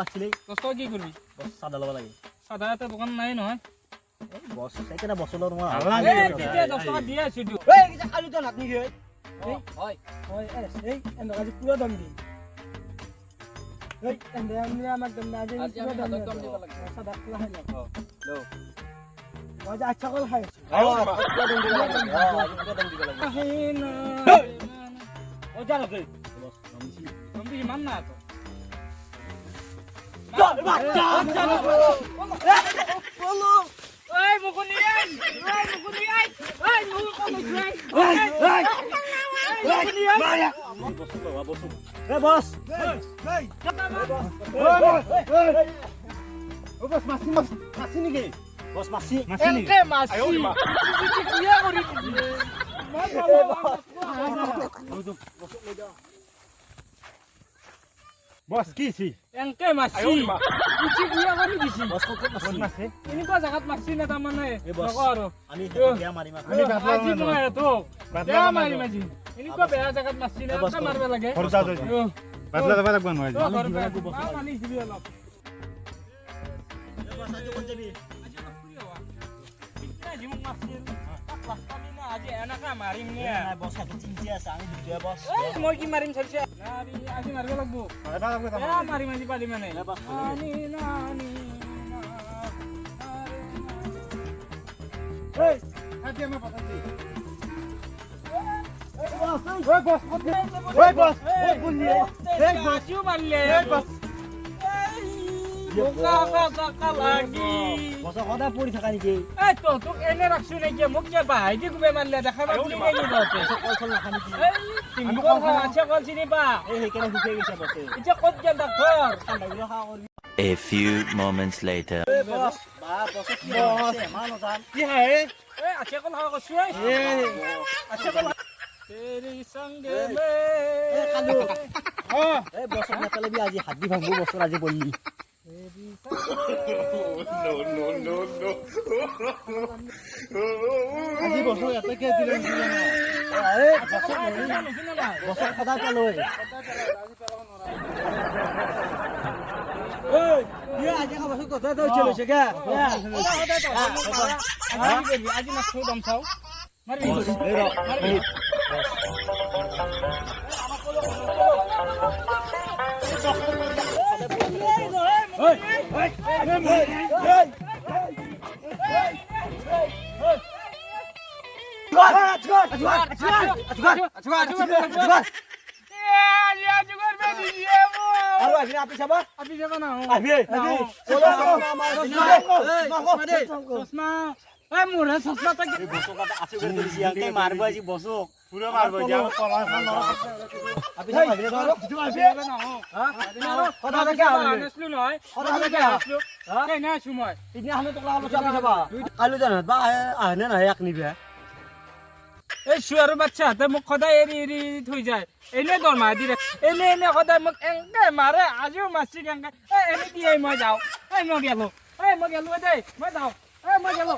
লাগছিলে 10 টকা কি করবি বস চাঁদা ল'ব লাগে সাদা এটা দোকান নাই নহয় এই বস সেইকাৰণে বছৰৰ মই এই তেতিয়া 10 টকা দিয়ে আছি দিও এই কিটা আলু তো নাতনি হে হয় হয় এই এন্দা আজি পুরো দম দি এই এন্দা আমি আমাক দম না আজি পুরো দম দিব লাগে সাদা পুরো খাই না লো মজা আচ্ছা কল খাই পুৰা দম দিব লাগে পুৰা দম দিব লাগে আহিনা ও জানো কে বস নমিছি তুমি ইমান না তো বাচ্চা বলো এই মুকুনি আই এই মুকুনি আই মায়া বস বাবা বস এ বস ও বস মাসি নিকে বস মাছি এনকে মাছি চিচি কিয়া করি দিলে বস কি ছি এনকে মাছি চিচি কিয়া করি দিছি বস ক'ত মাছি এনেকুৱা জাগাত মাছি না তাৰমানে এই বস নকওঁ আৰু আমি বেয়া মাৰিম আজি নহয় তো বেয়া মাৰিম আজি এনেকুৱা বেয়া জাগাত মাছি না এটা মাৰিব লাগে খৰচা হৈ যায় বাতলা যাব লাগব নহয় মানি দিবি অলপ বস আজি কোন যাবি আজি মোক মাছিল আজি এনেকা মাৰিম নে নাই বস আজি চিন্তি আছে আমি দুটাই বস মই কি মাৰিম চাইছে আজি মাৰিব লাগব বেয়া মাৰিম আজি পালি মানে বস নানি নানি এই আজি আমাৰ পতাছি ওই বস ওই বস ওই বুলিয়ে এই বস আজিও মাৰিলে এই বস বোকা লাগি বস সদায় পৰি থাকা নেকি এই তোক এনে ৰাখছো নেকি মোক কিয় বাহাই দি কোবে মাৰিলে দেখা নাপালি নেকি তহঁতে কল চল নাখা নেকি তুমি কল খা আছে কল চিনি পা এই সেইকাৰণে শুকাই গৈছে বসে এতিয়া ক'ত যাম ডাক্তৰ ঠাণ্ডা খা কৰিবি A few moments later. বস বা বস কি হৈছে মা নজান কি হে এই আছে কল খা কৈছো আছে কল তেৰি সংগে মে এই কালু এই বস নেপেলাবি আজি হাত দি ভাঙবো বছৰ আজি পঢ়ি আজি বস এটাকে দিলে এই বছৰ সদায় পালৈ এই ইয়া আজি খাবাছ কথা তো চলেছে কে আজি মাছ দম চাও মাৰিবি এই ৰ মাৰিবি আৰু আজি আপি চাবা আপি যাব না আহি চশমা এই মোৰে চশমা তাক বছৰ আছে কৰি দিছি আংকে মাৰব আজি বছক পুৰা মাৰব যাও কলা খান আপি চাব ভাবিলে ধৰ যাব না কথা কে আনছলো নহয় কথা কে এই না সুময় ইদিনা হামে তোলা আলো আপি চাবা কালু জানাত বা আহনে না এক নিবে এই শুয়াৰ বাচ্চাহঁতে মোক সদায় এৰি এৰি থৈ যায় এনে দৰমহা দি এনে এনে সদায় মোক এংকে মাৰে আজিও মাছি এংকে এনে দিয়ে মই যাওঁ মই গেলো দেই মই যাওঁ মই গেলো